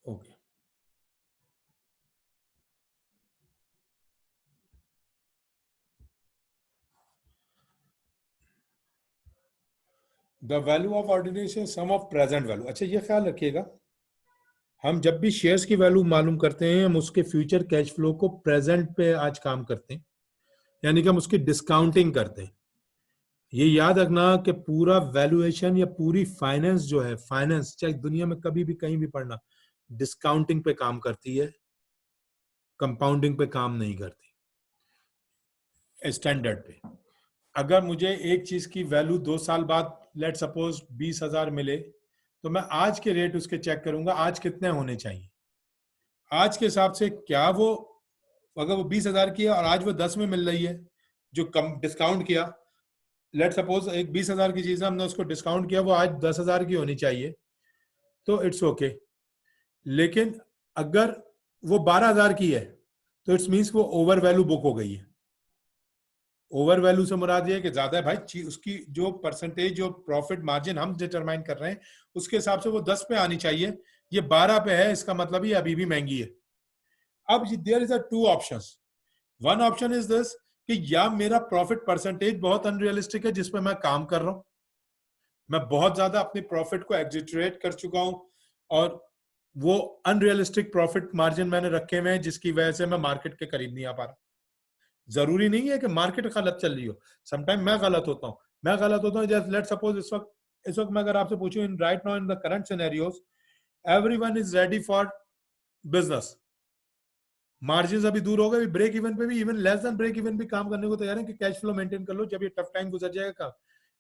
Okay, the value of ordination sum of present value. अच्छा, ये ख्याल रखिएगा, हम जब भी शेयर्स की वैल्यू मालूम करते हैं हम उसके फ्यूचर कैश फ्लो को प्रेजेंट पे आज काम करते हैं, यानी कि हम उसकी डिस्काउंटिंग करते हैं। ये याद रखना कि पूरा वैल्यूएशन या पूरी फाइनेंस जो है, फाइनेंस चाहे दुनिया में कभी भी कहीं भी पढ़ना, डिस्काउंटिंग पे काम करती है, कंपाउंडिंग पे काम नहीं करती। स्टैंडर्ड पे अगर मुझे एक चीज की वैल्यू 2 साल बाद लेट सपोज 20,000 मिले, तो मैं आज के रेट उसके चेक करूंगा आज कितने होने चाहिए। आज के हिसाब से क्या वो, अगर वो 20,000 की है और आज वो 10 में मिल रही है, जो कम डिस्काउंट किया, लेट सपोज एक 20,000 की चीज है, हमने उसको डिस्काउंट किया, वो आज 10,000 की होनी चाहिए, तो इट्स ओके। लेकिन अगर वो 12,000 की है तो इट्स मीन्स वो ओवर वैल्यू बुक हो गई है। ओवर वैल्यू से मुराद ये है कि ज्यादा है भाई, उसकी जो परसेंटेज, जो प्रॉफिट मार्जिन हम डिटरमाइन कर रहे हैं उसके हिसाब से वो 10 पे आनी चाहिए, ये 12 पे है, इसका मतलब ये अभी भी महंगी है। अब there is a two options. One option is this कि या मेरा प्रॉफिट परसेंटेज बहुत अनरियलिस्टिक है जिसपे मैं काम कर रहा हूं, मैं बहुत ज्यादा अपने प्रॉफिट को एग्जिटरेट कर चुका हूं और वो अनरियलिस्टिक प्रॉफिट मार्जिन मैंने रखे हुए हैं जिसकी वजह से मैं मार्केट के करीब नहीं आ पा रहा। जरूरी नहीं है कि मार्केट गलत चल रही हो, समटाइम मैं गलत होता हूँ, जस्ट लेट सपोज इस वक्त मैं अगर आपसे पूछूं, in right now in the current scenarios everyone is ready for business, margin अभी दूर हो गए, ब्रेक इवन पे भी, even less than break even भी काम करने को तैयार है कि कैश फ्लो मेंटेन कर लो, जब ये टफ टाइम गुजर जाएगा काम।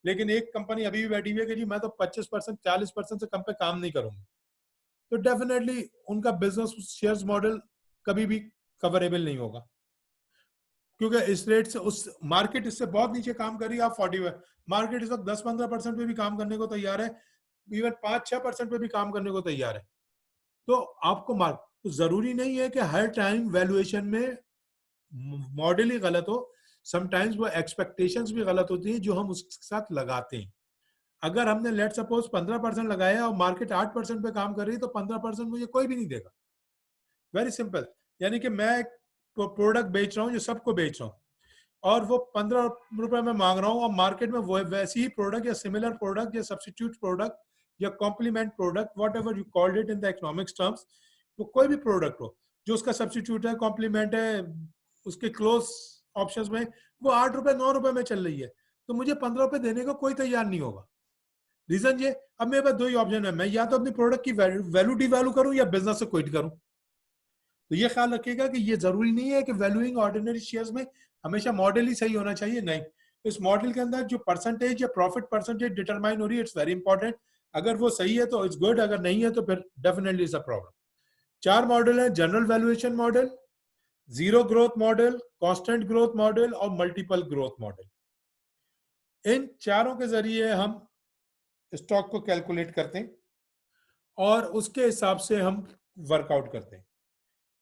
लेकिन एक कंपनी अभी भी बैठी हुई है कि जी मैं तो 25% 40% से कम पे काम नहीं करूंगी, तो डेफिनेटली उनका बिजनेस शेयर्स मॉडल कभी भी कवरेबल नहीं होगा, क्योंकि इस रेट से उस मार्केट इससे बहुत नीचे काम कर रही है। आप 40 मार्केट इस वक्त 10-15% पे भी काम करने को तैयार है, इवन 5-6% पे भी काम करने को तैयार है। तो आपको तो जरूरी नहीं है कि हर टाइम वैल्यूएशन में मॉडल ही गलत हो, समटाइम्स वो एक्सपेक्टेशंस भी गलत होती हैं जो हम उसके साथ लगाते हैं। अगर हमने लेट सपोज 15% लगाया और मार्केट 8% पे काम कर रही है तो 15% मुझे कोई भी नहीं देगा, वेरी सिंपल। यानी कि मैं एक प्रोडक्ट बेच रहा हूँ जो सबको बेच रहा हूँ और वो 15 रुपए में मांग रहा हूँ और मार्केट में वो वैसी ही प्रोडक्ट या सिमिलर प्रोडक्ट या सब्सिट्यूट प्रोडक्ट या complement product, whatever you called it in the economics terms, वो कोई भी प्रोडक्ट हो जो उसका सब्सिट्यूट है, कॉम्प्लीमेंट है, उसके क्लोज ऑप्शंस में वो 8 रुपए 9 रुपए में चल रही है, तो मुझे 15 रुपए देने को कोई तैयार नहीं होगा। रीजन ये, अब मेरे पास दो ही ऑप्शन है, मैं या तो अपनी प्रोडक्ट की वैल्यू डिवैल्यू करूं या बिजनेस से क्विट करूं। तो ये ख्याल रखिएगा कि ये जरूरी नहीं है कि वैल्यूइंग ऑर्डिनरी शेयर्स में हमेशा मॉडल ही सही होना चाहिए, नहीं, इस मॉडल के अंदर जो परसेंटेज या प्रॉफिट परसेंटेज डिटरमाइन हो रही है, इट्स वेरी इंपॉर्टेंट। अगर वो सही है तो इट्स गुड, अगर नहीं है तो फिर definitely is a problem. 4 model है, general valuation model, zero growth model, constant growth model और मल्टीपल ग्रोथ मॉडल। इन चारों के जरिए हम स्टॉक को कैलकुलेट करते हैं और उसके हिसाब से हम वर्कआउट करते हैं।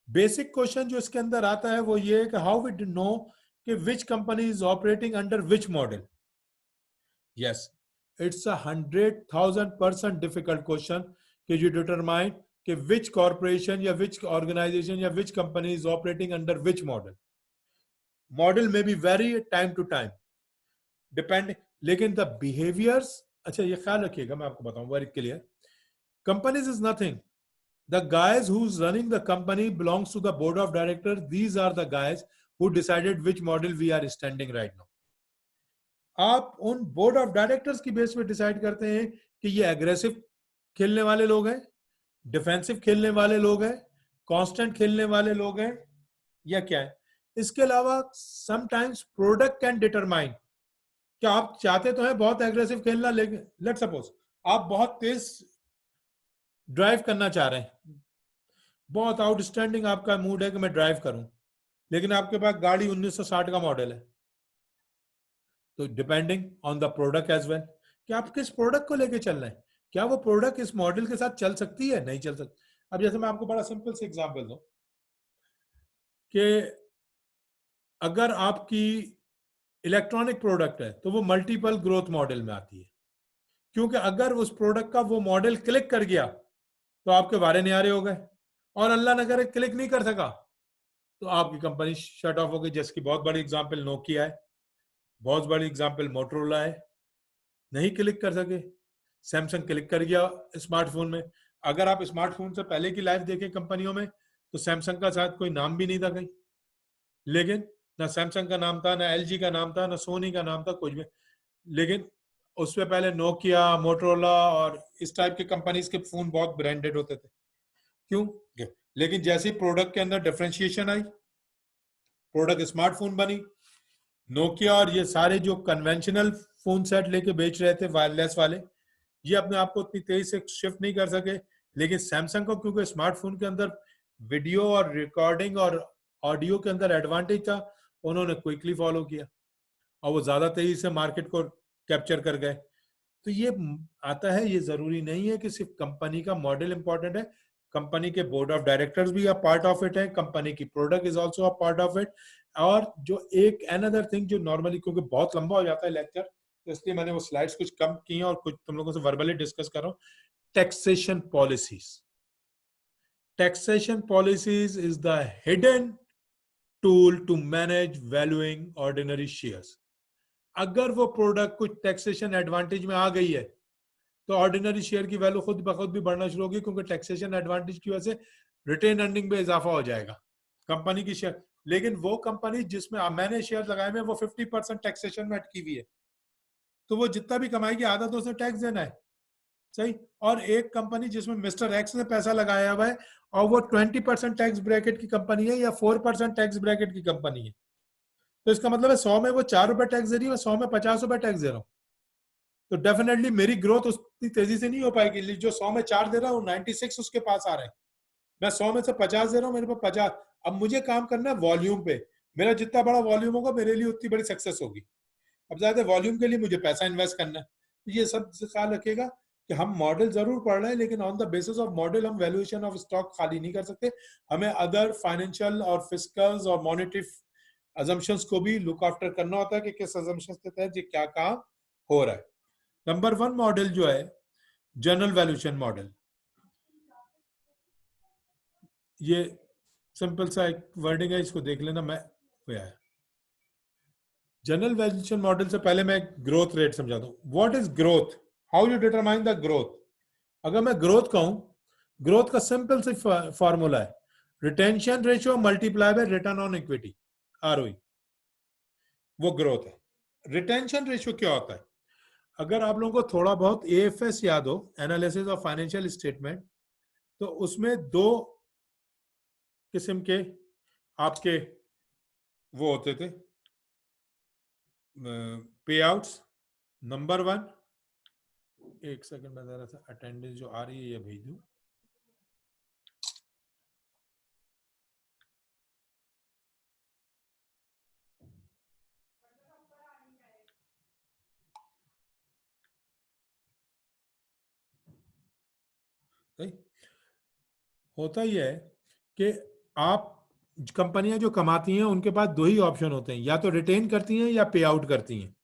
बेसिक क्वेश्चन जो इसके अंदर आता है वो ये है कि हाउ वी नो कि which company is operating under which model. Yes, it's 100,000% difficult question कि यू डिटरमाइन कि विच कॉर्पोरेशन या विच ऑर्गेनाइजेशन या which company is operating under which model. Model में be very time to time depend, लेकिन the behaviours, अच्छा ये ख्याल रखिएगा, मैं आपको बताऊं very clear, companies is nothing, the guys who's running the company belongs to the board of directors. These are the guys who decided which model we are standing right now. आप उन board of directors की base पे decide करते हैं कि ये aggressive खेलने वाले लोग हैं, डिफेंसिव खेलने वाले लोग हैं, कांस्टेंट खेलने वाले लोग हैं, या क्या है। इसके अलावा समटाइम्स प्रोडक्ट कैन डिटरमाइन कि आप चाहते तो हैं बहुत एग्रेसिव खेलना, लेकिन लेट सपोज आप बहुत तेज ड्राइव करना चाह रहे हैं, बहुत आउटस्टैंडिंग आपका मूड है कि मैं ड्राइव करूं, लेकिन आपके पास गाड़ी 1960 का मॉडल है, तो depending on the product as well कि आप किस प्रोडक्ट को लेके चल रहे हैं, क्या वो प्रोडक्ट इस मॉडल के साथ चल सकती है, नहीं चल सकती। अब जैसे मैं आपको बड़ा सिंपल से एग्जांपल दूं कि अगर आपकी इलेक्ट्रॉनिक प्रोडक्ट है तो वो मल्टीपल ग्रोथ मॉडल में आती है, क्योंकि अगर उस प्रोडक्ट का वो मॉडल क्लिक कर गया तो आपके वारे न्यारे हो गए, और अल्लाह न करे क्लिक नहीं कर सका तो आपकी कंपनी शट ऑफ हो गई। जिसकी बहुत बड़ी एग्जांपल नोकिया है, बहुत बड़ी एग्जांपल मोटरोला है, नहीं क्लिक कर सके। सैमसंग क्लिक कर गया स्मार्टफोन में। अगर आप स्मार्टफोन से पहले की लाइफ देखें कंपनियों में, तो सैमसंग का शायद कोई नाम भी नहीं था कहीं, लेकिन ना सैमसंग का नाम था, ना एलजी का नाम था, ना सोनी का नाम था, कुछ भी। लेकिन उससे पहले नोकिया, मोटरोला और इस टाइप की कंपनीज के फोन बहुत ब्रांडेड होते थे। क्यों? लेकिन जैसे प्रोडक्ट के अंदर डिफरेंशिएशन आई, प्रोडक्ट स्मार्टफोन बनी, नोकिया और ये सारे जो कन्वेंशनल फोन सेट लेके बेच रहे थे वायरलेस वाले, ये अपने आप को इतनी तेजी से शिफ्ट नहीं कर सके। लेकिन सैमसंग को क्योंकि स्मार्टफोन के अंदर वीडियो और रिकॉर्डिंग और ऑडियो के अंदर एडवांटेज था, उन्होंने क्विकली फॉलो किया और वो ज्यादा तेजी से मार्केट को कैप्चर कर गए। तो ये आता है, ये जरूरी नहीं है कि सिर्फ कंपनी का मॉडल इंपॉर्टेंट है, कंपनी के बोर्ड ऑफ डायरेक्टर्स भी अ पार्ट ऑफ इट है, कंपनी की product is also a part of it. और जो एक अनदर थिंग जो नॉर्मली, क्योंकि बहुत लंबा हो जाता है लेक्चर, तो इसलिए मैंने वो स्लाइड्स कुछ कम की हैं और कुछ तुम लोगों से वर्बली डिस्कस कर रहा हूँ। Taxation policies, taxation policies is the hidden tool to manage valuing ordinary shares. अगर वो प्रोडक्ट कुछ टैक्सेशन एडवांटेज में आ गई है तो ऑर्डिनरी शेयर की वैल्यू खुद ब खुद भी बढ़ना शुरू होगी, क्योंकि टैक्सेशन एडवांटेज की वजह से रिटेन अर्निंग में इजाफा हो जाएगा कंपनी की शेयर। लेकिन वो कंपनी जिसमें मैंने शेयर लगाए हुए वो 50% टैक्सेशन में अटकी हुई है, तो वो जितना भी कमाएगी आधा तो उसे टैक्स देना है, सही। और एक कंपनी जिसमें मिस्टर एक्स ने पैसा लगाया हुआ है और वो 20% टैक्स ब्रैकेट की कंपनी है या 4% टैक्स ब्रैकेट की कंपनी है, तो इसका मतलब है 100 में वो 4 रुपए टैक्स दे रही है, 100 में 50 रुपए टैक्स दे रहा हूँ, तो डेफिनेटली मेरी ग्रोथ उतनी तेजी से नहीं हो पाएगी। जो 100 में 4 दे रहा हूँ 96 उसके पास आ रहे हैं, मैं 100 में से 50 दे रहा हूँ, मेरे पास 50। अब मुझे काम करना है वॉल्यूम पे, मेरा जितना बड़ा वॉल्यूम होगा मेरे लिए उतनी बड़ी सक्सेस होगी। अब ज्यादा वॉल्यूम के लिए मुझे पैसा इन्वेस्ट करना है। तो ये सब ख्याल रखिएगा कि हम मॉडल जरूर पढ़ रहे हैं, लेकिन on the basis of model हम वैल्यूएशन ऑफ स्टॉक खाली नहीं कर सकते, हमें अदर फाइनेंशियल और फिस्कल्स और मॉनेटरी अजम्पशंस को भी लुक आफ्टर करना होता है कि किस अजम्पशंस के तहत ये क्या काम हो रहा है। नंबर 1 मॉडल जो है जनरल वैल्यूएशन मॉडल, ये सिंपल सा एक वर्डिंग है, इसको देख लेना। मैं जनरल वैल्यूएशन मॉडल से पहले मैं ग्रोथ रेट समझा दूं। What is growth, how you determine the growth. अगर मैं ग्रोथ कहूं, ग्रोथ का सिंपल सी फॉर्मूला है retention ratio multiply by return on equity, ROE, वो ग्रोथ है। रिटेंशन रेशियो क्या होता है? अगर आप लोगों को थोड़ा बहुत एएफएस याद हो, एनालिसिस ऑफ फाइनेंशियल स्टेटमेंट, तो उसमें दो किस्म के आपके वो होते थे पे आउट्स। नंबर 1, एक सेकंड में जरा सा अटेंडेंस जो आ रही है ये भेज दूं। होता ही है कि आप कंपनियां जो कमाती हैं उनके पास दो ही ऑप्शन होते हैं, या तो रिटेन करती हैं या पे आउट करती हैं।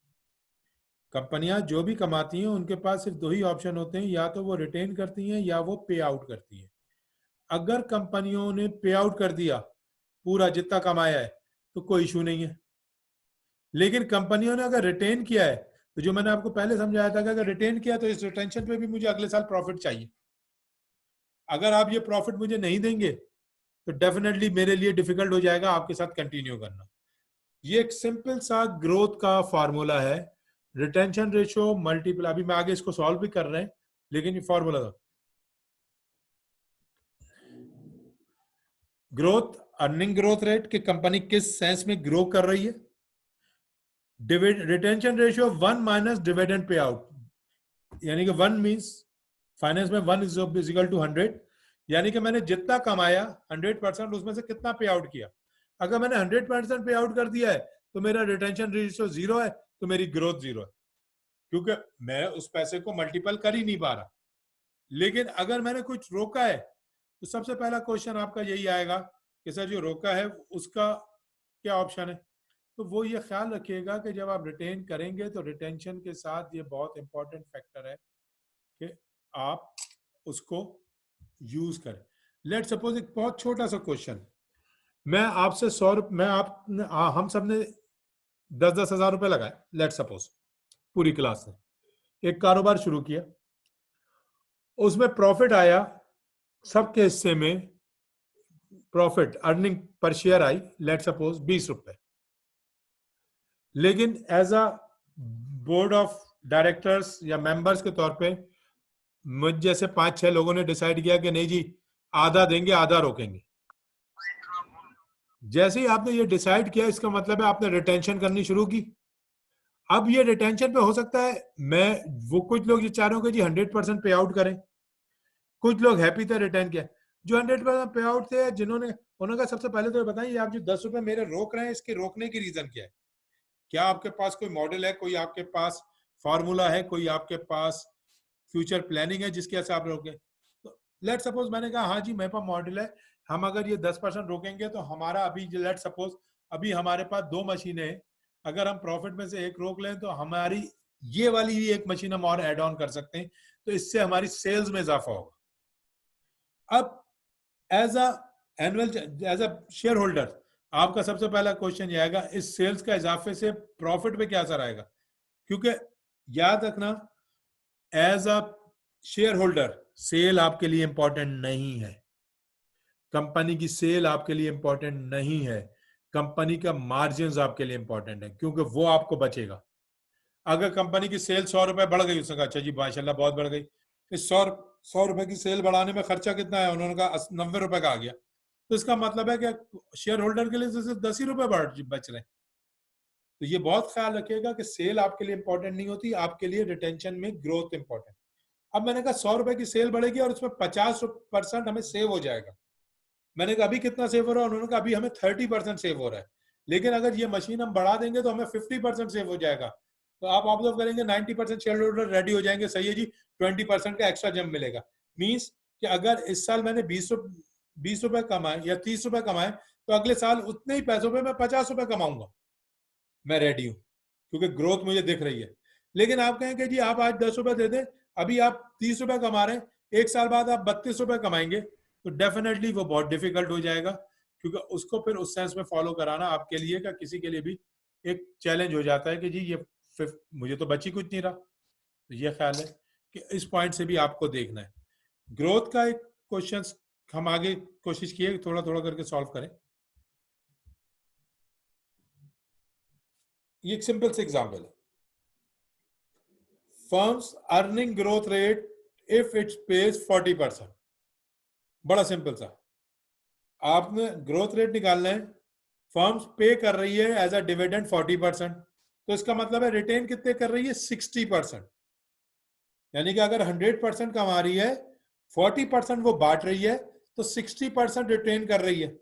कंपनियां जो भी कमाती हैं उनके पास सिर्फ दो ही ऑप्शन होते हैं, या तो वो रिटेन करती हैं या वो पे आउट करती हैं। अगर कंपनियों ने पे आउट कर दिया पूरा जितना कमाया है तो कोई इशू नहीं है, लेकिन कंपनियों ने अगर रिटेन किया है, तो जो मैंने आपको पहले समझाया था कि अगर रिटेन किया तो इस रिटेंशन पे भी मुझे अगले साल प्रॉफिट चाहिए। अगर आप ये प्रॉफिट मुझे नहीं देंगे तो डेफिनेटली मेरे लिए डिफिकल्ट हो जाएगा आपके साथ कंटिन्यू करना। ये एक सिंपल सा ग्रोथ का फॉर्मूला है, रिटेंशन रेशियो मल्टीपल। अभी मैं आगे इसको सॉल्व भी कर रहे हैं, लेकिन ये फॉर्मूला था ग्रोथ, अर्निंग ग्रोथ रेट कि कंपनी किस सेंस में ग्रो कर रही है, retention ratio 1 minus dividend pay out, यानी कि 1 मींस फाइनेंस में 1 इज इक्वल टू 100, यानी कि मैंने जितना कमाया 100% उसमें से कितना पे आउट किया। अगर मैंने 100% पे आउट कर दिया है तो मेरा रिटेंशन रेशियो 0 है, तो मेरी ग्रोथ 0 है, क्योंकि मैं उस पैसे को मल्टीपल कर ही नहीं पा रहा। लेकिन अगर मैंने कुछ रोका है तो सबसे पहला क्वेश्चन आपका यही आएगा कि सर जो रोका है उसका क्या ऑप्शन है। तो वो ये ख्याल रखिएगा कि जब आप रिटेन करेंगे तो रिटेंशन के साथ ये बहुत इंपॉर्टेंट फैक्टर है कि आप उसको यूज करें। लेट सपोज एक बहुत छोटा सा क्वेश्चन, मैं आपसे 100 मैं आप हम सब ने 10,000 रुपए लगाए, लेट सपोज पूरी क्लास ने एक कारोबार शुरू किया, उसमें प्रॉफिट आया, सबके हिस्से में profit earning per share I let suppose 20 रुपए। लेकिन as a board of directors या मेंबर्स के तौर पे मुझ जैसे 5-6 लोगों ने डिसाइड किया कि नहीं जी, आधा देंगे आधा रोकेंगे। जैसे ही आपने ये डिसाइड किया, इसका मतलब है आपने रिटेंशन करनी शुरू की। अब ये रिटेंशन पे हो सकता है मैं वो कुछ लोग ये चाह रहे हो कि जी 100% पे आउट करें, कुछ लोग हैप्पी थे रिटर्न किया। जो 100% पे आउट थे, जिन्होंने, उन्होंने कहा सबसे पहले तो बताइए आप जो 10 रुपए मेरे रोक रहे हैं, इसके रोकने की रीजन क्या है? क्या आपके पास कोई मॉडल है, कोई आपके पास फॉर्मूला है, कोई आपके पास फ्यूचर प्लानिंग है जिसके से आप रोके? तो लेट सपोज मैंने कहा हाँ जी मेरे पास मॉडल है, हम अगर ये 10% रोकेंगे तो हमारा अभी लेट सपोज अभी हमारे पास 2 मशीनें हैं, अगर हम प्रॉफिट में से एक रोक लें तो हमारी ये वाली भी एक मशीन हम और एड ऑन कर सकते हैं, तो इससे हमारी सेल्स में इजाफा होगा। अब as a annual as a shareholder आपका सबसे पहला क्वेश्चन ये आएगा, इस सेल्स का इजाफे से प्रॉफिट पे क्या असर आएगा? क्योंकि याद रखना, as a shareholder sell आपके लिए इंपॉर्टेंट नहीं है, कंपनी की सेल आपके लिए इंपॉर्टेंट नहीं है, कंपनी का मार्जिन आपके लिए इंपॉर्टेंट है, क्योंकि वो आपको बचेगा। अगर कंपनी की सेल 100 रुपए बढ़ गई, उसने कहा अच्छा जी माशाल्लाह बहुत बढ़ गई, इस 100 रुपए की सेल बढ़ाने में खर्चा कितना है? उन्होंने कहा 90 रुपए का आ गया, तो इसका मतलब है कि शेयर होल्डर के लिए सिर्फ 10 ही रुपए बच रहे हैं। तो ये बहुत ख्याल रखिएगा कि सेल आपके लिए इंपॉर्टेंट नहीं होती, आपके लिए रिटेंशन में ग्रोथ इंपॉर्टेंट। अब मैंने कहा 100 रुपए की सेल बढ़ेगी और उसमें 50% हमें सेव हो जाएगा। मैंने कहा अभी कितना सेव हो रहा है? उन्होंने कहा अभी हमें 30% सेव हो रहा है, लेकिन अगर ये मशीन हम बढ़ा देंगे तो हमें 50% सेव हो जाएगा। तो आप ऑब्जर्व करेंगे 90% शेयर होल्डर रेडी हो जाएंगे, सही है जी, 20% का एक्स्ट्रा जम मिलेगा। मीन्स कि अगर इस साल मैंने 20 रुपए कमाए या 30 रुपए कमाए, तो अगले साल उतने ही पैसों पे मैं 50 रुपए कमाऊंगा, मैं रेडी हूं, क्योंकि ग्रोथ मुझे दिख रही है। लेकिन आप कहेंगे जी आप आज 10 रुपए दे दें, अभी आप 30 रुपए कमा रहे हैं, एक साल बाद आप 32 रुपए कमाएंगे, तो डेफिनेटली वो बहुत डिफिकल्ट हो जाएगा, क्योंकि उसको फिर उस सेंस में फॉलो कराना आपके लिए का किसी के लिए भी एक चैलेंज हो जाता है कि जी ये मुझे तो बची कुछ नहीं रहा। तो ये ख्याल है कि इस पॉइंट से भी आपको देखना है। ग्रोथ का एक क्वेश्चन हम आगे कोशिश किए थोड़ा थोड़ा करके सॉल्व करें। ये एक सिंपल से एग्जांपल है, firms earning growth rate if it's page 40%। बड़ा सिंपल सा, आपने ग्रोथ रेट निकालना है, फर्म्स पे कर रही है एज अ डिविडेंड 40%, तो इसका मतलब है रिटेन कितने कर रही है? 60%। यानी कि अगर 100% कमा रही है, 40% वो बांट रही है, तो 60% रिटेन कर रही है।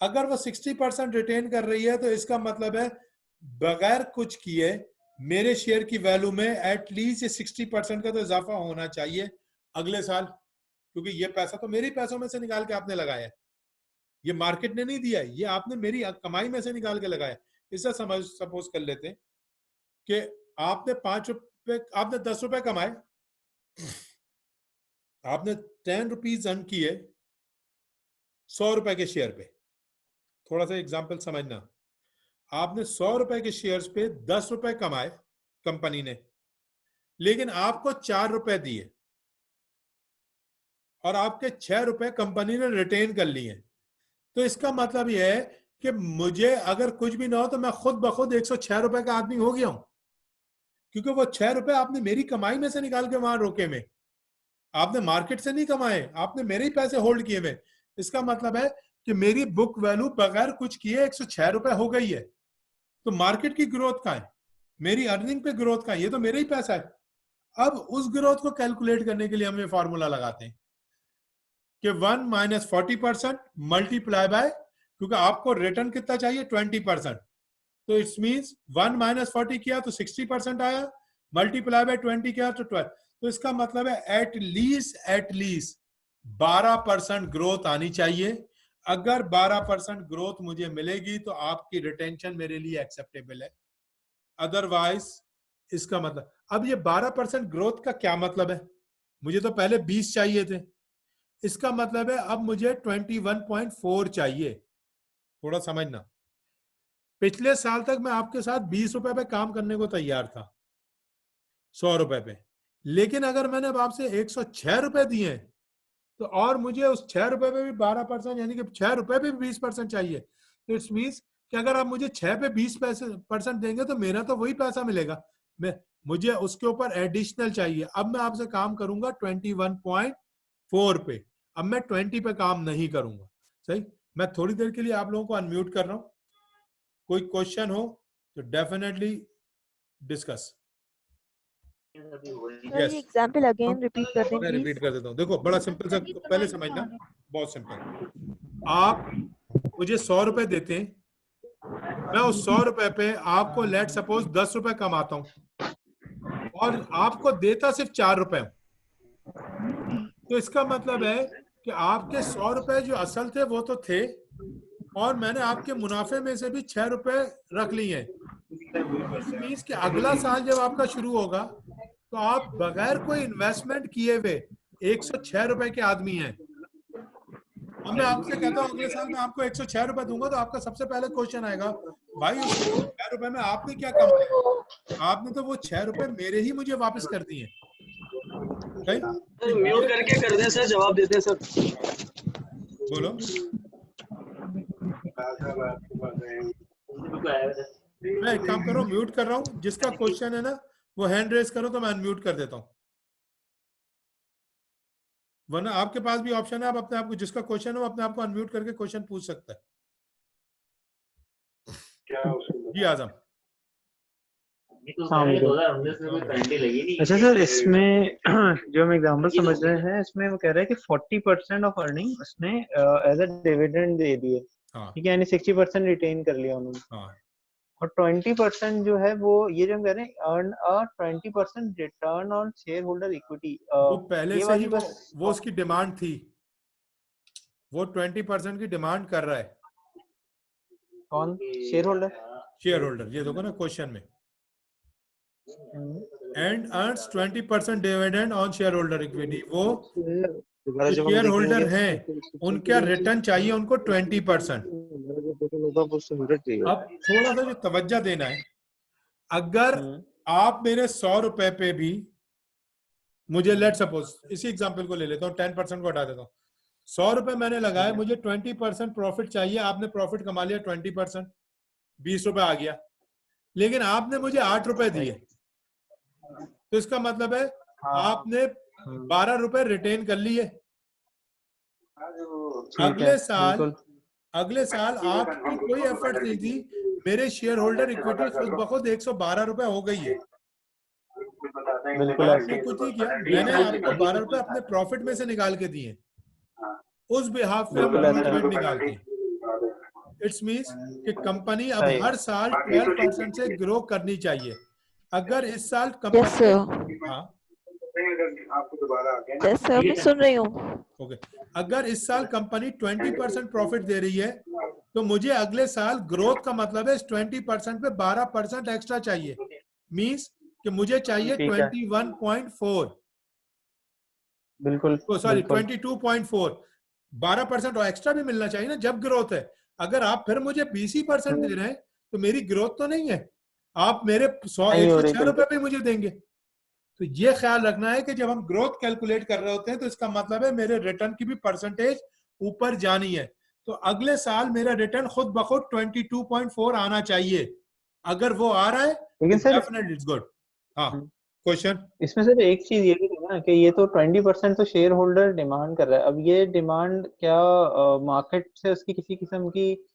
अगर वो 60% रिटेन कर रही है, तो इसका मतलब है बगैर कुछ किए मेरे शेयर की वैल्यू में एटलीस्ट 60% का तो इजाफा होना चाहिए अगले साल, क्योंकि ये पैसा तो मेरे पैसों में से निकाल के आपने लगाया है, ये मार्केट ने नहीं दिया है, ये आपने मेरी कमाई में से निकाल के लगाया। इससे समझ सपोज कर लेते हैं कि आपने 5 रुपए, आपने 10 रुपए कमाए, आपने 10 रुपीज अर्न किए 100 रुपए के शेयर पे। थोड़ा सा एग्जाम्पल समझना, आपने 100 रुपए के शेयर्स पे 10 रुपए कमाए कंपनी ने, लेकिन आपको 4 रुपए दिए और आपके 6 रुपए कंपनी ने रिटेन कर लिए। तो इसका मतलब यह है कि मुझे अगर कुछ भी ना हो तो मैं खुद ब खुद 106 रुपए का आदमी हो गया हूं, क्योंकि वो 6 रुपए आपने मेरी कमाई में से निकाल के वहां रोके में, आपने मार्केट से नहीं कमाए, आपने मेरे ही पैसे होल्ड किए हुए। इसका मतलब है कि मेरी बुक वैल्यू बगैर कुछ किए 106 रुपए हो गई है। तो मार्केट की ग्रोथ का है, मेरी अर्निंग पे ग्रोथ का है, ये तो मेरा ही पैसा है। अब उस ग्रोथ को कैलकुलेट करने के लिए हम ये फॉर्मूला लगाते हैं कि 1 माइनस 40% मल्टीप्लाई बाय, क्योंकि आपको रिटर्न कितना चाहिए? 20%। तो इट्स मींस 1 माइनस 40 किया तो 60% आया, मल्टीप्लाई बाय 20 किया तो 12। तो इसका मतलब है एटलीस्ट 12% ग्रोथ आनी चाहिए। अगर 12% ग्रोथ मुझे मिलेगी तो आपकी रिटेंशन मेरे लिए एक्सेप्टेबल है, अदरवाइज इसका मतलब, अब ये 12% ग्रोथ का क्या मतलब है? मुझे तो पहले 20 चाहिए थे, इसका मतलब है अब मुझे 21.4 चाहिए। थोड़ा समझना, पिछले साल तक मैं आपके साथ 20 रुपए पे काम करने को तैयार था, 100 रुपए पे, लेकिन अगर मैंने अब आपसे 106 रुपए दिए तो और मुझे उस 6 रुपए पे भी 12% यानी कि 6 रुपए पे भी 20% चाहिए। तो इट्स मीन्स कि अगर आप मुझे 6 पे 20% देंगे तो मेरा तो वही पैसा मिलेगा, मैं मुझे उसके ऊपर एडिशनल चाहिए। अब मैं आपसे काम करूंगा 21.4 पे, अब मैं 20 पे काम नहीं करूंगा। सही, मैं थोड़ी देर के लिए आप लोगों को अनम्यूट कर रहा हूं, कोई क्वेश्चन हो तो डेफिनेटली डिस्कस। सर ये एग्जांपल अगेन रिपीट कर दें मैं प्लीज। रिपीट कर देता हूँ, देखो बड़ा सिंपल सा, पहले समझना, बहुत सिंपल। आप मुझे 100 रुपए देते हैं, मैं उस 100 रुपए पे आपको लेट सपोज 10 रुपए कमाता हूं और आपको देता सिर्फ 4 रुपए हूं। तो इसका मतलब है कि आपके 100 रुपए जो असल थे वो तो थे, और मैंने आपके मुनाफे में से भी 6 रुपए रख लिए हैं। इट मीन्स कि अगला साल जब आपका शुरू होगा तो आप बगैर कोई इन्वेस्टमेंट किए हुए 106 रुपए के आदमी हैं। अब मैं आपसे कहता हूँ अगले साल मैं आपको 106 रुपए दूंगा तो आपका सबसे पहले क्वेश्चन आएगा, भाई उस 106 रुपए में आपने क्या कमाया? आपने तो वो 6 रुपए मेरे ही मुझे वापस कर दिए। तो म्यूट करके कर दें सर, जवाब देते हैं सर। बोलो। मैं एक काम कर रहा हूँ, म्यूट कर रहा हूँ, जिसका क्वेश्चन है ना वो हैंड रेज करो तो मैं अनम्यूट कर देता हूँ, वरना आपके पास भी ऑप्शन है, आप अपने आप को, जिसका क्वेश्चन है वो अपने आप को अनम्यूट करके क्वेश्चन पूछ सकता है। जी आजम। अच्छा सर, इसमें जो हम एग्जाम्पल समझ रहे हैं इसमें वो कह रहे हैं कि 40% ऑफ अर्निंग उसने एज अ डिविडेंड दे दिए, ठीक है, यानी 60% रिटेन कर लिया उन्होंने, और 20% जो है वो ये जो हम कह रहे हैं earn a 20% return on share holder equity, वो पहले से ही बस वो उसकी डिमांड थी, वो 20% की डिमांड कर रहा है। कौन? Share holder. शेयर होल्डर, ये देखो ना क्वेश्चन में, and earns 20% dividend on share holder equity. वो जो शेयर होल्डर हैं उनका रिटर्न चाहिए उनको 20%। अब थोड़ा सा जो तवज्जो देना है, अगर आप मेरे 100 रुपए पे भी मुझे, लेट सपोज इसी एग्जांपल को ले लेता हूँ, 10% को हटा देता हूँ, 100 रुपए मैंने लगाए, मुझे 20% प्रॉफिट चाहिए, आपने प्रॉफिट कमा लिया 20%, 20 रुपए आ गया, लेकिन आपने मुझे 8 रुपए दिए, तो इसका मतलब है आपने 12 रुपए रिटेन कर लिए। अगले साल आपकी कोई एफर्ट नहीं थी, मेरे शेयर होल्डर इक्विटी खुद ब खुद 112 रुपए हो गई है। आपने कुछ नहीं किया, मैंने आपको 12 रुपए अपने प्रॉफिट में से निकाल के दिए, उस बिहाफ पे हम प्रॉफिट निकालते हैं। इट्स मीन्स कि कंपनी अब हर साल 12% से ग्रो करनी चाहिए। अगर इस साल कंपनी, हाँ मैं सुन रही हूँ। ओके, अगर इस साल कंपनी 20% प्रॉफिट दे रही है तो मुझे अगले साल ग्रोथ का मतलब है 20% पे 12% एक्स्ट्रा चाहिए, मीन्स कि मुझे चाहिए 21.4, बिल्कुल सॉरी 22.4, 12% और एक्स्ट्रा भी मिलना चाहिए ना जब ग्रोथ है। अगर आप फिर मुझे 20% दे रहे हैं तो मेरी ग्रोथ तो नहीं है, आप मेरे 106 रुपए पे मुझे देंगे। तो ये ख्याल रखना है कि जब हम ग्रोथ कैलकुलेट कर रहे होते हैं तो इसका मतलब है मेरे रिटर्न की भी परसेंटेज ऊपर जानी है। तो अगले साल मेरा रिटर्न खुद ब खुद 22.4 आना चाहिए। अगर वो आ रहा है लेकिन सर डेफिनेटली इट्स गुड। हाँ क्वेश्चन इसमें सर एक चीज ये भी है ना कि ये तो 20% तो शेयर होल्डर डिमांड कर रहा है। अब ये डिमांड क्या मार्केट से उसकी किसी किस्म की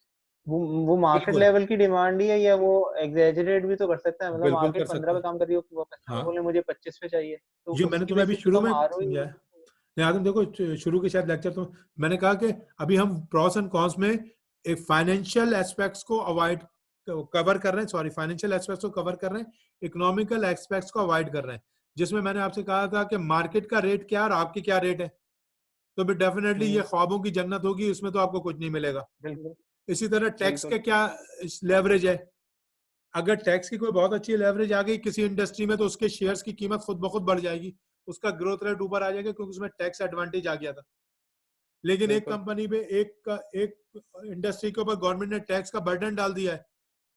वो मार्केट लेवल की डिमांड ही है, या वो एग्जैजरेट भी तो कर सकता है? मतलब मार्केट 15 पे काम कर रही हो, वो बोले मुझे 25 पे चाहिए, तो ये मैंने तुम्हें अभी शुरू में समझाया। आदम देखो शुरू के शायद लेक्चर तो मैंने कहा कि अभी हम प्रॉस एंड कॉन्स में एक फाइनेंशियल एस्पेक्ट्स को अवॉइड कवर कर रहे हैं, सॉरी फाइनेंशियल एस्पेक्ट्स को कवर कर रहे हैं, इकोनॉमिकल एस्पेक्ट्स को अवॉइड कर रहे हैं, जिसमें मैंने आपसे कहा था कि मार्केट का रेट क्या और आपकी क्या रेट है, तो फिर डेफिनेटली ये ख्वाबों की जन्नत होगी, इसमें तो आपको कुछ नहीं मिलेगा। इसी तरह टैक्स के क्या लेवरेज है, अगर टैक्स की कोई बहुत अच्छी लेवरेज आ गई किसी इंडस्ट्री में तो उसके शेयर्स की कीमत खुद ब खुद बढ़ जाएगी, उसका ग्रोथ रेट ऊपर आ जाएगा क्योंकि उसमें टैक्स एडवांटेज आ गया था। लेकिन एक कंपनी पे एक इंडस्ट्री के ऊपर गवर्नमेंट ने टैक्स का बर्डन डाल दिया है,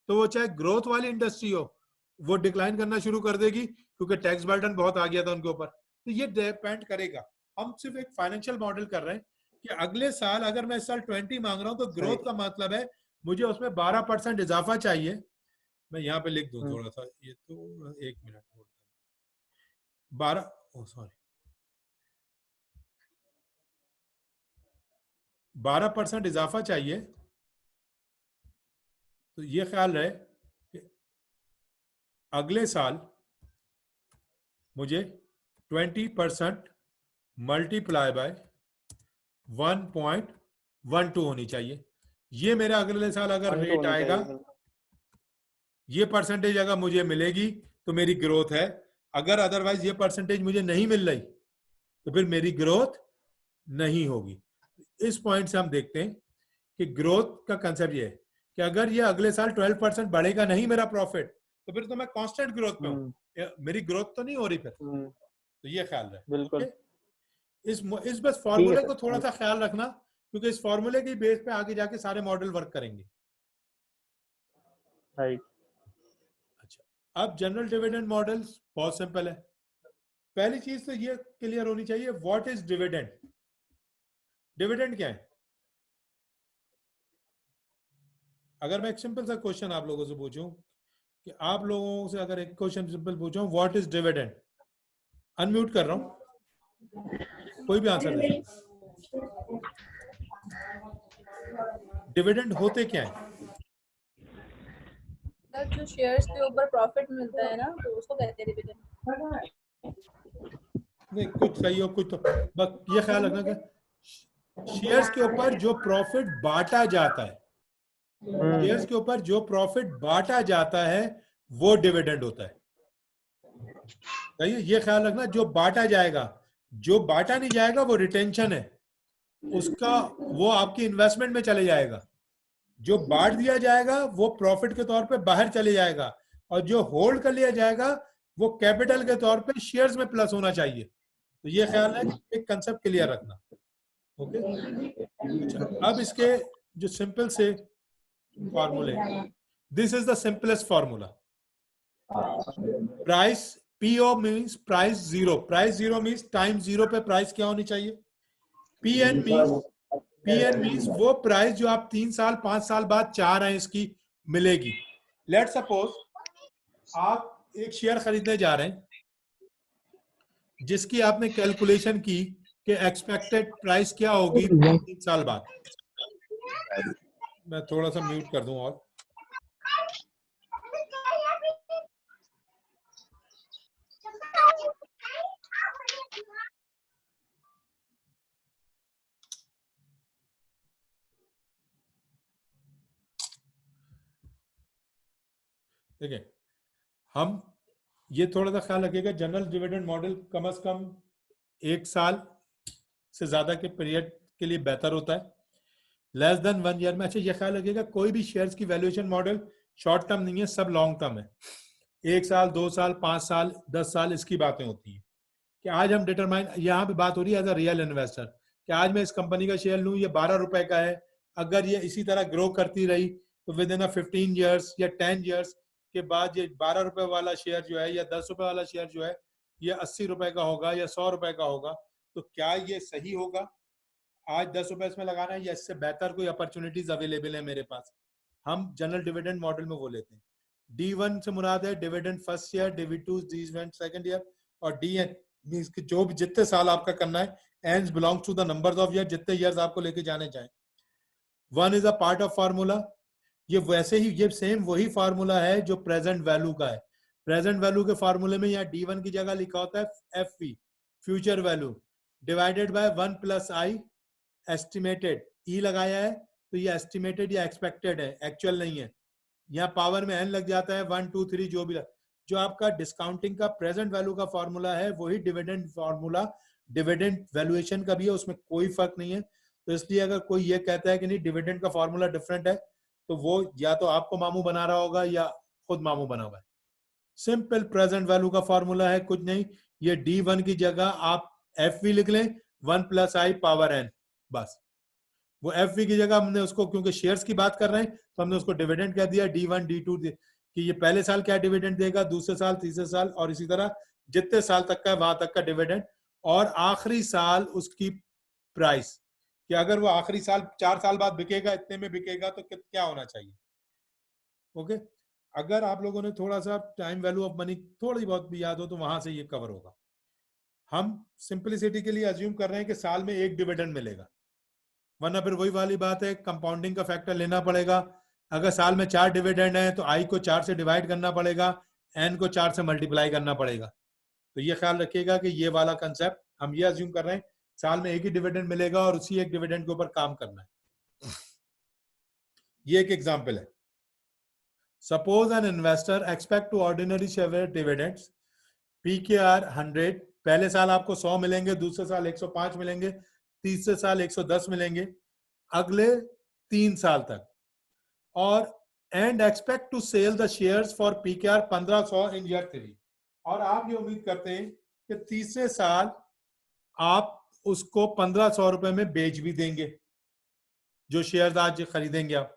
तो वो चाहे ग्रोथ वाली इंडस्ट्री हो वो डिक्लाइन करना शुरू कर देगी क्योंकि टैक्स बर्डन बहुत आ गया था उनके ऊपर। तो ये डिपेंड करेगा। हम सिर्फ एक फाइनेंशियल मॉडल कर रहे हैं कि अगले साल अगर मैं इस साल 20 मांग रहा हूं तो ग्रोथ का मतलब है मुझे उसमें 12% इजाफा चाहिए। मैं यहाँ पे लिख दूं थोड़ा सा, ये तो 1 मिनट 12% इजाफा चाहिए। तो ये ख्याल रहे कि अगले साल मुझे 20% मल्टीप्लाई बाय 1.12 होनी चाहिए। ये मेरा अगले साल अगर रेट आएगा, ये परसेंटेज अगर मुझे मिलेगी तो मेरी ग्रोथ है। अगर अदरवाइज ये परसेंटेज मुझे नहीं मिल रही तो फिर मेरी ग्रोथ नहीं होगी। इस पॉइंट से हम देखते हैं कि ग्रोथ का कंसेप्ट ये है कि अगर ये अगले साल 12% बढ़ेगा नहीं मेरा प्रॉफिट, तो फिर तो मैं कांस्टेंट ग्रोथ पे हूं, मेरी ग्रोथ तो नहीं हो रही फिर। तो ये ख्याल है। बिल्कुल। इस बस फॉर्मूले को थोड़ा सा ख्याल रखना, क्योंकि इस फॉर्मूले के बेस पे आगे जाके सारे मॉडल वर्क करेंगे। अच्छा, अब जनरल डिविडेंड मॉडल बहुत सिंपल है। पहली चीज तो ये क्लियर होनी चाहिए, व्हाट इज डिविडेंड। डिविडेंड क्या है? अगर मैं एक सिंपल सा क्वेश्चन आप लोगों से पूछूं कि आप लोगों से अगर एक क्वेश्चन सिंपल पूछूं, व्हाट इज डिविडेंड, अनम्यूट कर रहा हूं, कोई भी आंसर दे। डिविडेंड होते क्या है? जो शेयर्स के ऊपर प्रॉफिट मिलता है ना, तो उसको कहते हैं डिविडेंड। नहीं, कुछ सही हो कुछ तो, बस ये ख्याल रखना कि शेयर्स के ऊपर जो प्रॉफिट बांटा जाता है, शेयर्स के ऊपर जो प्रॉफिट बांटा जाता है वो डिविडेंड होता है। सही है, ये ख्याल रखना। जो बांटा जाएगा, जो बांटा नहीं जाएगा वो रिटेंशन है, उसका वो आपकी इन्वेस्टमेंट में चले जाएगा। जो बांट दिया जाएगा वो प्रॉफिट के तौर पे बाहर चले जाएगा, और जो होल्ड कर लिया जाएगा वो कैपिटल के तौर पे शेयर्स में प्लस होना चाहिए। तो ये ख्याल है, एक कंसेप्ट क्लियर रखना। ओके, अच्छा, अब इसके जो सिंपल से फॉर्मूले, this is the simplest formula. Price PO means price zero, price zero means time zero पे प्राइस क्या होनी चाहिए। पीएन मीन्स वो प्राइस जो आप 3 साल 5 साल बाद चाह रहे हैं इसकी मिलेगी। लेट सपोज आप एक शेयर खरीदने जा रहे हैं जिसकी आपने कैलकुलेशन की कि एक्सपेक्टेड प्राइस क्या होगी 3 साल बाद। मैं थोड़ा सा म्यूट कर दूं और देखिए, हम ये थोड़ा सा ख्याल रखिएगा, जनरल डिविडेंड मॉडल कम से कम 1 साल से ज्यादा के पीरियड के लिए बेहतर होता है, लेस देन 1 ईयर में। अच्छा, ये ख्याल रखिएगा कोई भी शेयर्स की वैल्यूएशन मॉडल शॉर्ट टर्म नहीं है, सब लॉन्ग टर्म है। 1 साल 2 साल 5 साल 10 साल इसकी बातें होती हैं कि आज हम डिटरमाइन, यहाँ पे बात हो रही है एज अ रियल इन्वेस्टर कि आज मैं इस कंपनी का शेयर लूँ, ये 12 रुपए का है, अगर ये इसी तरह ग्रो करती रही तो विद इन 15 ईयर्स या 10 ईयर्स के बाद ये 12 रुपए वाला शेयर जो है या 10 रुपए वाला शेयर जो है ये 80 रुपए का होगा या 100 रुपए का होगा। तो क्या ये सही होगा आज 10 रुपए इसमें लगाना है, या इससे बेहतर कोई अपॉर्चुनिटीज अवेलेबल है मेरे पास? हम जनरल डिविडेंड मॉडल में वो लेते हैं। D1 से मुराद है dividend first year, DV2 dividend second year, और DN मींस कि जो भी जितने साल आपका करना है, end belongs to the numbers of year, जितने ईयर्स आपको लेके जाने चाहें। 1 is a part of formula. ये वैसे ही, ये सेम वही फार्मूला है जो प्रेजेंट वैल्यू का है। प्रेजेंट वैल्यू के फार्मूले में यहाँ D1 की जगह लिखा होता है FV, future value, divided by 1 plus I estimated. ई लगाया है तो ये एस्टिमेटेड या एक्सपेक्टेड है, एक्चुअल नहीं है। यहाँ पावर में n लग जाता है, 1 2 3 जो भी जो आपका डिस्काउंटिंग का प्रेजेंट वैल्यू का फॉर्मूला है वही डिविडेंड फॉर्मूला डिविडेंड वैल्यूएशन का भी है, उसमें कोई फर्क नहीं है। तो इसलिए अगर कोई ये कहता है कि नहीं डिविडेंड का फॉर्मूला डिफरेंट है, तो वो या तो आपको मामू बना रहा होगा या खुद मामू बना हुआ है। सिंपल प्रेजेंट वैल्यू का फॉर्मूला है, कुछ नहीं। ये D1 की जगह आप FV लिख लें, 1 प्लस आई पावर n, बस वो एफवी की जगह हमने उसको, क्योंकि शेयर्स की बात कर रहे हैं तो हमने उसको डिविडेंड कह दिया, D1 D2 कि ये पहले साल क्या डिविडेंड देगा, दूसरे साल, तीसरे साल, और इसी तरह जितने साल तक का है वहां तक का डिविडेंड, और आखिरी साल उसकी प्राइस कि अगर वो आखिरी साल 4 साल बाद बिकेगा, इतने में बिकेगा तो क्या होना चाहिए। ओके, अगर आप लोगों ने थोड़ा सा टाइम वैल्यू ऑफ मनी थोड़ी बहुत भी याद हो तो वहां से ये कवर होगा। हम सिंपलिसिटी के लिए अज्यूम कर रहे हैं कि साल में एक डिविडेंड मिलेगा, वरना फिर वही वाली बात है, कंपाउंडिंग का फैक्टर लेना पड़ेगा। अगर साल में 4 डिविडेंड है तो आई को 4 से डिवाइड करना पड़ेगा, एन को 4 से मल्टीप्लाई करना पड़ेगा। तो ये ख्याल रखिएगा कि ये वाला कंसेप्ट हम ये अज्यूम कर रहे हैं, साल में एक ही डिविडेंड मिलेगा और उसी एक डिविडेंड के ऊपर काम करना है। ये एक एग्जांपल है। Suppose an investor expect to ordinary share dividends PKR 100, पहले साल आपको 100 मिलेंगे, दूसरे साल 105 मिलेंगे, तीसरे साल 110 मिलेंगे, अगले 3 साल तक, और and expect to sell the shares for PKR 1500 in year 3, और आप ये उम्मीद करते हैं कि तीसरे साल आप उसको 1500 रुपए में बेच भी देंगे जो शेयर्स आज खरीदेंगे आप।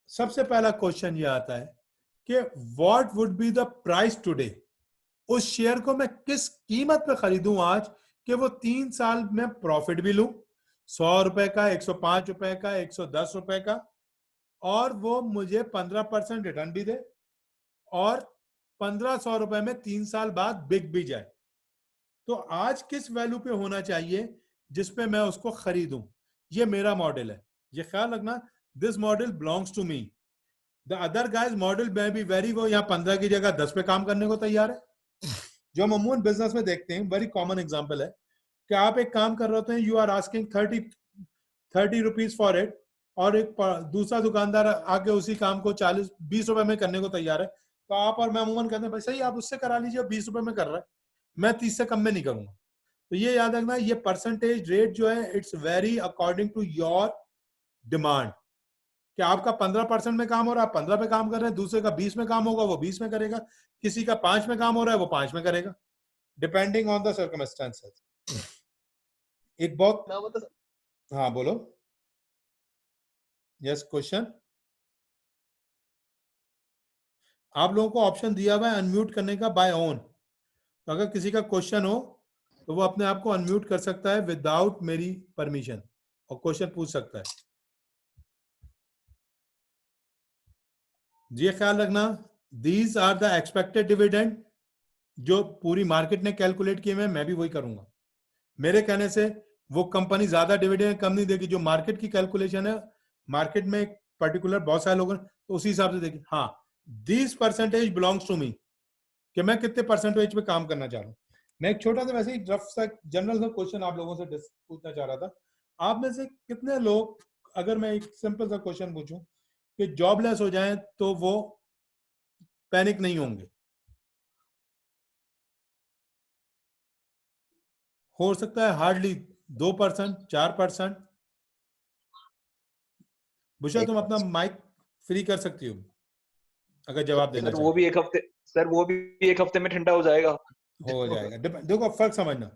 सबसे पहला क्वेश्चन ये आता है कि what would be the price today, उस शेयर को मैं किस कीमत पे खरीदूं आज कि वो 3 साल में प्रॉफिट भी लूं, 100 रुपए का, 105 रुपए का, 110 रुपए का, और वो मुझे 15% रिटर्न भी दे, और 1500 रुपए में 3 साल बाद बिक भी जाए। तो आज किस वैल्यू पे होना चाहिए जिसपे मैं उसको खरीदूं। ये मेरा मॉडल है, ये ख्याल रखना, this model belongs to me. The other guys model में भी वेरी, वो यहाँ 15 की जगह 10 पे काम करने को तैयार है, जो हम अमूमन बिजनेस में देखते हैं। वेरी कॉमन एग्जांपल है कि आप एक काम कर रहे होते हैं, you are asking 30 rupees for it, और एक दूसरा दुकानदार आके उसी काम को 20 रुपए में करने को तैयार है, तो आप और मैं अमूमन कहते हैं भाई सही, आप उससे करा लीजिए, 20 रुपए में कर रहा है, मैं 30 से कम में नहीं करूंगा। तो ये याद रखना, ये परसेंटेज रेट जो है it's very according to your demand, कि आपका 15% में काम हो रहा है, आप 15 पे काम कर रहे हैं, दूसरे का 20 में काम होगा, वो 20 में करेगा, किसी का 5 में काम हो रहा है, वो 5 में करेगा, डिपेंडिंग ऑन द सर्कमस्टेंसेस। एक बहुत, हाँ बोलो, यस क्वेश्चन। आप लोगों को ऑप्शन दिया हुआ है अनम्यूट करने का बाय ऑन, तो अगर किसी का क्वेश्चन हो तो वो अपने आप को अनम्यूट कर सकता है विदाउट मेरी परमिशन और क्वेश्चन पूछ सकता है। ये ख्याल रखना, these are the expected dividend जो पूरी मार्केट ने कैलकुलेट किए हुए, मैं भी वही करूंगा। मेरे कहने से वो कंपनी ज्यादा डिविडेंड कम नहीं देगी, जो मार्केट की कैलकुलेशन है, मार्केट में एक पर्टिकुलर बहुत सारे लोग तो उसी हिसाब से देखिए, हाँ this percentage belongs to me, कि मैं कितने परसेंटेज पे काम करना चाह रहा हूँ। मैं एक छोटा सा वैसे ही रफ सा जनरल सा क्वेश्चन आप लोगों से पूछना चाह रहा था, आप में से कितने लोग, अगर मैं एक सिंपल सा क्वेश्चन पूछूं कि जॉबलेस हो जाएं तो वो पैनिक नहीं होंगे? हो सकता है हार्डली 2%, 4%। बुशा तुम अपना माइक फ्री कर सकती हो अगर जवाब देना सर, वो भी एक हफ्ते, सर वो भी एक हफ्ते में ठंडा हो जाएगा। हो जाएगा, देखो फर्क समझना,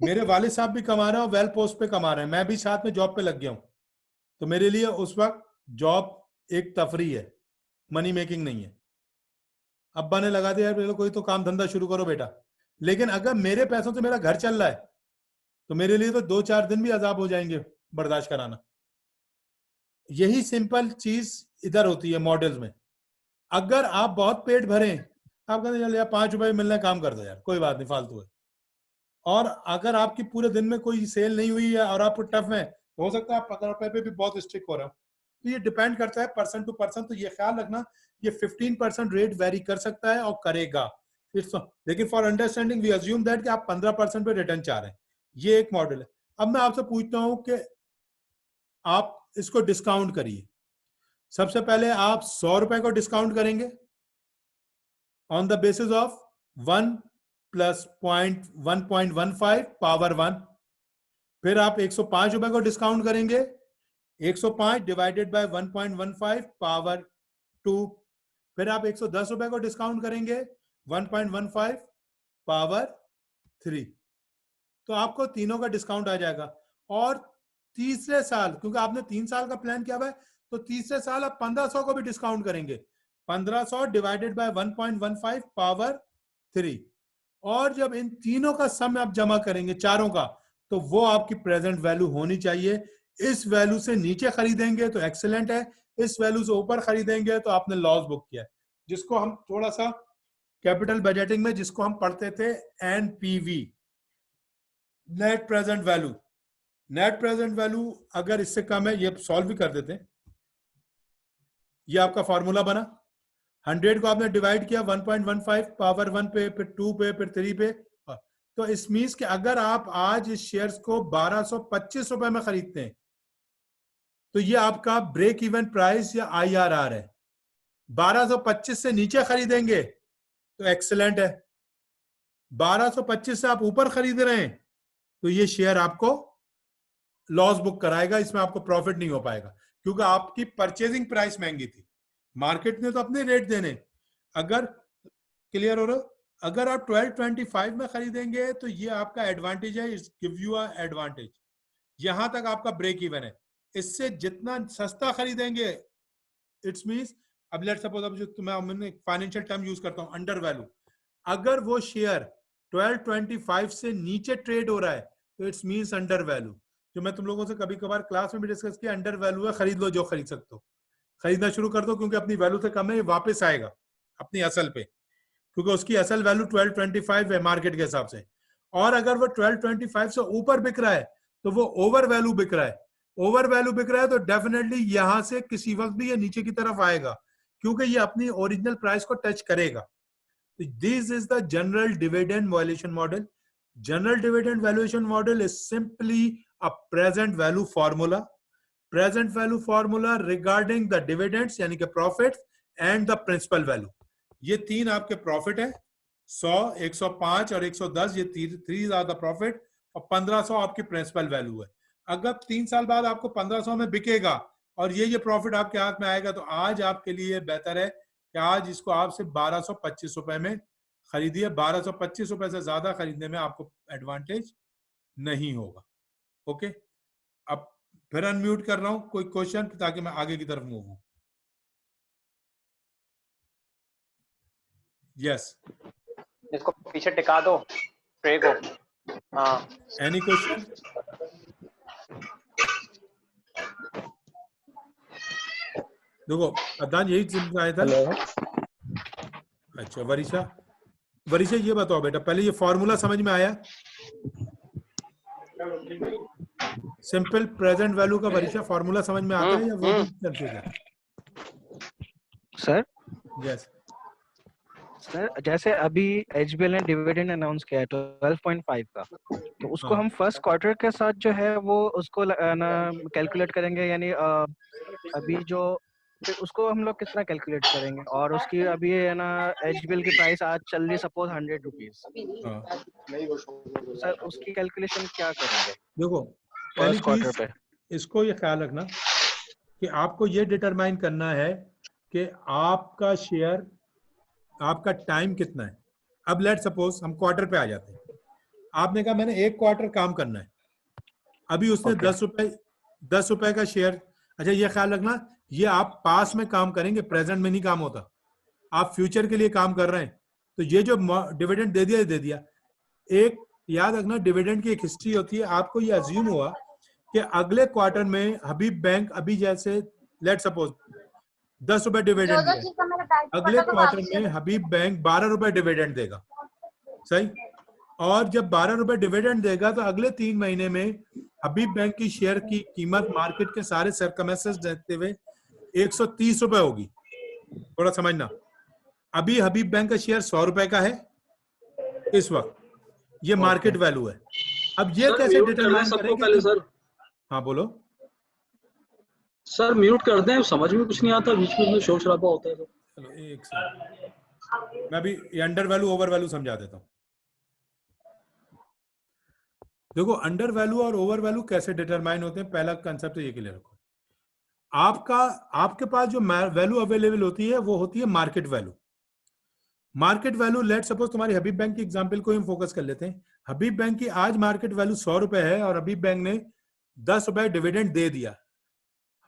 मेरे वालिद साहब भी कमा रहे हैं और वेल पोस्ट पे कमा रहे हैं, मैं भी साथ में जॉब पे लग गया हूं, तो मेरे लिए उस वक्त जॉब एक तफरी है, मनी मेकिंग नहीं है। अब्बा ने लगा दिया यार कोई तो काम धंधा शुरू करो बेटा, लेकिन अगर मेरे पैसों से मेरा घर चल रहा है तो मेरे लिए तो 2-4 दिन भी अजाब हो जाएंगे बर्दाश्त कराना। यही सिंपल चीज इधर होती है मॉडल्स में। अगर आप बहुत पेट भरे, आप कहते हैं यार 5 रुपए मिलना है, काम कर दो यार, कोई बात नहीं, फालतू है। और अगर आपकी पूरे दिन में कोई सेल नहीं हुई है और आप टफ में, तो हो सकता है आप 15 रुपए पे भी बहुत स्ट्रिक्ट हो रहे हो। तो ये डिपेंड करता है पर्सन टू पर्सन। तो ये ख्याल रखना, ये 15% रेट वेरी कर सकता है और करेगा, लेकिन for understanding we assume that कि आप 15% पे रिटर्न चाह रहे हैं। ये एक मॉडल है। अब मैं आपसे पूछता हूं कि आप इसको डिस्काउंट करिए। सबसे पहले आप 100 रुपए को डिस्काउंट करेंगे on the basis of 1 plus 1.15 power 1। फिर आप 105 रुपए को डिस्काउंट करेंगे, 105 डिवाइडेड बाय 1.15 पावर 2। फिर आप 110 रुपए को डिस्काउंट करेंगे, 1.15 पावर 3। तो आपको तीनों का डिस्काउंट आ जाएगा। और तीसरे साल, क्योंकि आपने 3 साल का प्लान किया हुआ है, तो तीसरे साल आप 1500 को भी डिस्काउंट करेंगे। 1500 डिवाइडेड बाय 1.15 पावर 3, और जब इन तीनों का सम आप जमा करेंगे चारों का, तो वो आपकी प्रेजेंट वैल्यू होनी चाहिए। इस वैल्यू से नीचे खरीदेंगे तो एक्सेलेंट है, इस वैल्यू से ऊपर खरीदेंगे तो आपने लॉस बुक किया है, जिसको हम थोड़ा सा कैपिटल बजटिंग में जिसको हम पढ़ते थे NPV, net present value. Net present value अगर इससे कम है, ये सॉल्व भी कर देते हैं। ये आपका फॉर्मूला बना, 100 को आपने डिवाइड किया 1.15 पावर 1 पे, फिर 2 पे, फिर 3 पे। तो इस मीन्स कि अगर आप आज इस शेयर्स को 1225 रुपए में खरीदते हैं, तो ये आपका ब्रेक इवन प्राइस या IRR है। 1225 से नीचे खरीदेंगे तो एक्सेलेंट है, 1225 से आप ऊपर खरीद रहे हैं तो ये शेयर आपको लॉस बुक कराएगा, इसमें आपको प्रॉफिट नहीं हो पाएगा, क्योंकि आपकी परचेजिंग प्राइस महंगी थी, मार्केट ने तो अपने रेट देने। अगर क्लियर हो रहा, अगर आप 1225 में खरीदेंगे तो ये आपका एडवांटेज है, it's give you a advantage. यहां तक आपका ब्रेक इवन है। इससे जितना सस्ता खरीदेंगे, इट्स मींस, अब लेट्स सपोज, अब जो मैं फाइनेंशियल टर्म यूज करता हूं, अंडर वैल्यू, अगर वो शेयर 1225 से नीचे ट्रेड हो रहा है तो इट्स मींस अंडर वैल्यू। जो मैं तुम लोगों से कभी कभार क्लास में भी डिस्कस किया, अंडर वैल्यू है, खरीद लो जो खरीद सकते हो, खरीदना शुरू कर दो, क्योंकि अपनी वैल्यू से कम है, ये वापस आएगा अपनी असल पे, क्योंकि उसकी असल वैल्यू 1225 है मार्केट के हिसाब से। और अगर वो 1225 से ऊपर बिक रहा है तो वो ओवर वैल्यू बिक रहा है। ओवर वैल्यू बिक रहा है तो डेफिनेटली यहां से किसी वक्त भी ये नीचे की तरफ आएगा, क्योंकि ये अपनी ओरिजिनल प्राइस को टच करेगा। This is the general dividend valuation model. General dividend valuation model is simply a present value formula. Present value formula regarding the dividends यानी कि profit and the principal value. ये तीन आपके profit है, 100, 105 और 110, ये 3 आर द प्रॉफिट, और 1500 आपकी प्रिंसिपल वैल्यू है। अगर 3 साल बाद आपको 1500 में बिकेगा और ये प्रॉफिट आपके हाथ में आएगा, तो आज आपके लिए बेहतर है कि आज इसको आप सिर्फ 1225 रुपए में खरीदिए। 1225 रुपए से ज्यादा खरीदने में आपको एडवांटेज नहीं होगा। ओके, अब फिर अनम्यूट कर रहा हूं, कोई क्वेश्चन ताकि मैं आगे की तरफ मूव हूं। यस, इसको पीछे टिका दो ट्रे को। हाँ, एनी क्वेश्चन? देखो अदान यही चिंता आया था। अच्छा वरिशा, वरिशा ये बताओ बेटा, पहले ये फॉर्मूला समझ में आया? सिंपल प्रेजेंट वैल्यू का वरिशा फॉर्मूला समझ में आता है या वो कंफ्यूज है? सर यस सर, जैसे अभी एचबीएल ने डिविडेंड अनाउंस किया है 12.5 का, तो उसको हम फर्स्ट क्वार्टर के साथ जो है वो उसको ना कैलकुलेट करेंगे, यानी अभी जो फिर उसको हम लोग किस तरह कैलकुलेट करेंगे? और उसकी अभी है ना एचबीएल की प्राइस आज चल रही सपोज 100 रुपीज, सर उसकी कैलकुलेशन क्या करेंगे? देखो फर्स्ट क्वार्टर पे इसको ये ख्याल रखना कि आपको ये डिटरमाइन करना है कि आपका शेयर, आपका टाइम कितना है। अब लेट सपोज हम क्वार्टर पे आ जाते हैं। आपने कहा मैंने 1 क्वार्टर काम करना है, अभी उसने 10 रुपए का शेयर। अच्छा ये ख्याल रखना, ये आप पास में काम करेंगे, प्रेजेंट में नहीं काम होता। आप फ्यूचर के लिए काम कर रहे हैं, तो ये जो डिविडेंड दे दिया दे दिया। एक याद रखना, डिविडेंड की एक हिस्ट्री होती है। आपको ये अज्यूम हुआ कि अगले क्वार्टर में हबीब बैंक, अभी जैसे लेट सपोज 10 रुपए डिविडेंड दिया, अगले क्वार्टर में हबीब बैंक 12 रुपए डिविडेंड देगा, सही। और जब 12 रुपए डिविडेंड देगा तो अगले 3 महीने में हबीब बैंक की शेयर की कीमत मार्केट के सारे सर्कमस्टेंस देखते हुए 130 रुपए होगी। थोड़ा समझना, अभी हबीब बैंक का शेयर 100 रुपए का है इस वक्त, ये मार्केट वैल्यू है। अब ये कैसे डिटरमाइन करेंगे? सर हाँ बोलो सर, म्यूट कर दें, समझ में कुछ नहीं आता, बीच में शोर शराबा होता है। चलो एक सेकंड, मैं अभी अंडर वैल्यू ओवर वैल्यू समझा देता हूँ। देखो अंडर वैल्यू और ओवर वैल्यू कैसे डिटरमाइन होते हैं, पहला कंसेप्ट ये क्लियर रखो। आपके पास जो वैल्यू अवेलेबल होती है वो होती है market value. Market value, let suppose तुम्हारी हबीब बैंक की एग्जांपल को हम फोकस कर लेते हैं। हबीब बैंक की आज मार्केट वैल्यू 100 रुपए है और हबीब बैंक ने ₹10 डिविडेंड दे दिया।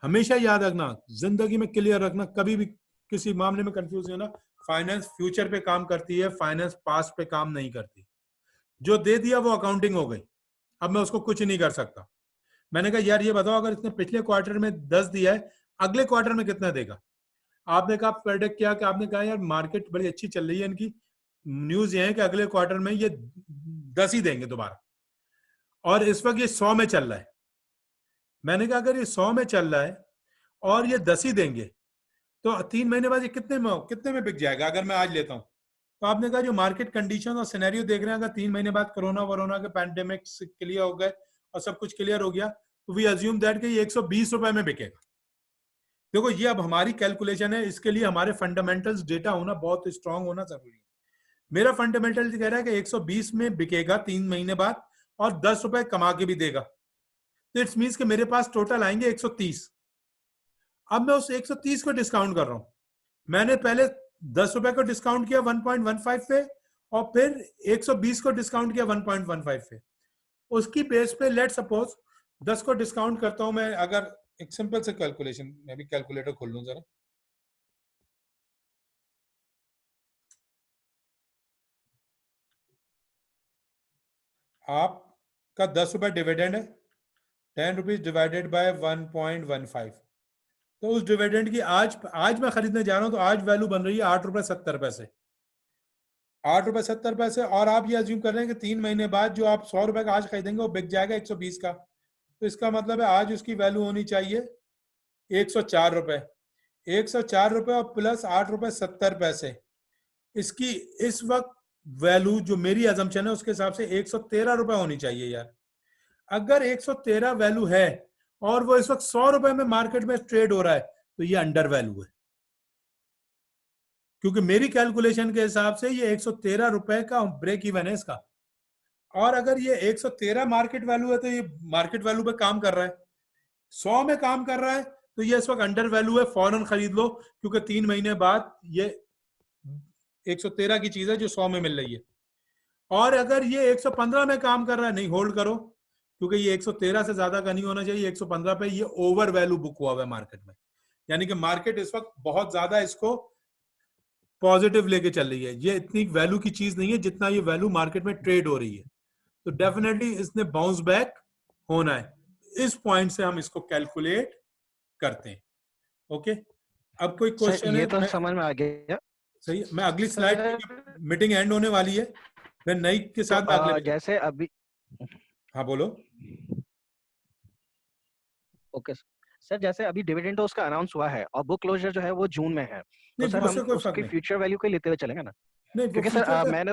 हमेशा याद रखना, जिंदगी में क्लियर रखना, कभी भी किसी मामले में कंफ्यूज नहीं होना। फाइनेंस फ्यूचर पे काम करती है, फाइनेंस पास्ट पे काम नहीं करती। जो दे दिया वो अकाउंटिंग हो गई, अब मैं उसको कुछ नहीं कर सकता। मैंने कहा यार ये बताओ, अगर इसने पिछले क्वार्टर में 10 दिया है, अगले क्वार्टर में कितना देगा? आपने कहा प्रेडिक्ट किया कि आपने कहा यार मार्केट बड़ी अच्छी चल रही है, इनकी न्यूज ये है कि अगले क्वार्टर में ये 10 ही देंगे दोबारा, और इस वक्त ये 100 में चल रहा है। मैंने कहा अगर ये 100 में चल रहा है और ये 10 ही देंगे तो 3 महीने बाद ये कितने में बिक जाएगा अगर मैं आज लेता हूं? तो आपने कहा जो मार्केट कंडीशन और सिनेरियो देख रहे हैं, अगर 3 महीने बाद कोरोना के पैंडेमिक क्लियर हो गए और सब कुछ क्लियर हो गया, तो वी अज्यूम दैट कि ये ₹120 में बिकेगा। देखो ये अब हमारी कैलकुलेशन है, इसके लिए हमारे फंडामेंटल्स डेटा होना बहुत स्ट्रांग होना जरूरी है। मेरा फंडामेंटल कह रहा है कि 120 में बिकेगा 3 महीने बाद और ₹10 कमा के भी देगा, तो इट्स मीन्स कि मेरे पास टोटल आएंगे 130। अब मैं उस 130 को डिस्काउंट कर रहा हूं। मैंने पहले ₹10 को डिस्काउंट किया 1.15 पे, और फिर 120 को डिस्काउंट किया 1.15 पे। उसकी बेस पे लेट सपोज 10 को डिस्काउंट करता हूं मैं। अगर एक सिंपल से कैलकुलेशन, मैं भी कैलकुलेटर खोल लूं जरा। आपका ₹10 डिविडेंड है, ₹10 डिवाइडेड बाय 1.15, तो उस डिविडेंड की आज मैं खरीदने जा रहा हूं तो आज वैल्यू बन रही है ₹8.70। ₹8.70, और आप ये अज्यूम कर रहे हैं कि 3 महीने बाद जो आप ₹100 का आज खरीदेंगे वो बिक जाएगा 120 का, तो इसका मतलब है आज उसकी वैल्यू होनी चाहिए ₹104। ₹104 और प्लस ₹8.70, इसकी इस वक्त वैल्यू जो मेरी अजम्पशन है उसके हिसाब से ₹113 होनी चाहिए यार। अगर 113 वैल्यू है और वो इस वक्त ₹100 में मार्केट में ट्रेड हो रहा है, तो ये अंडर वैल्यू है, क्योंकि मेरी कैलकुलेशन के हिसाब से ये ₹113 का ब्रेक इवन है इसका। और अगर ये 113 मार्केट वैल्यू है तो ये मार्केट वैल्यू पे काम कर रहा है, 100 में काम कर रहा है, तो ये इस वक्त अंडर वैल्यू है, फौरन खरीद लो, क्योंकि 3 महीने बाद ये 113 की चीज है जो 100 में मिल रही है। और अगर ये 115 में काम कर रहा है, नहीं होल्ड करो, क्योंकि ये 113 से ज्यादा का नहीं होना चाहिए, 115 पे ये ओवर वैल्यू बुक हुआ है मार्केट में, यानी कि मार्केट इस वक्त बहुत ज्यादा इसको पॉजिटिव लेके चल रही है। ये इतनी वैल्यू की चीज नहीं है जितना ये वैल्यू मार्केट में ट्रेड हो रही है, तो डेफिनेटली इसने बाउंस बैक होना है। इस पॉइंट से हम इसको कैलकुलेट करते हैं। ओके, अब कोई क्वेश्चन है? ये तो समझ में आ गया। सही है, मैं अगली स्लाइड पे, मीटिंग एंड होने वाली है, मैं नई के साथ तो, जैसे अभी, हाँ बोलो। ओके सर, जैसे अभी डिविडेंड तो उसका अनाउंस हुआ है और बुक क्लोजर जो है वो जून में है, तो सर हम उसकी फ्यूचर वैल्यू को लेते हुए चलेंगे ना? नहीं, क्योंकि सर मैंने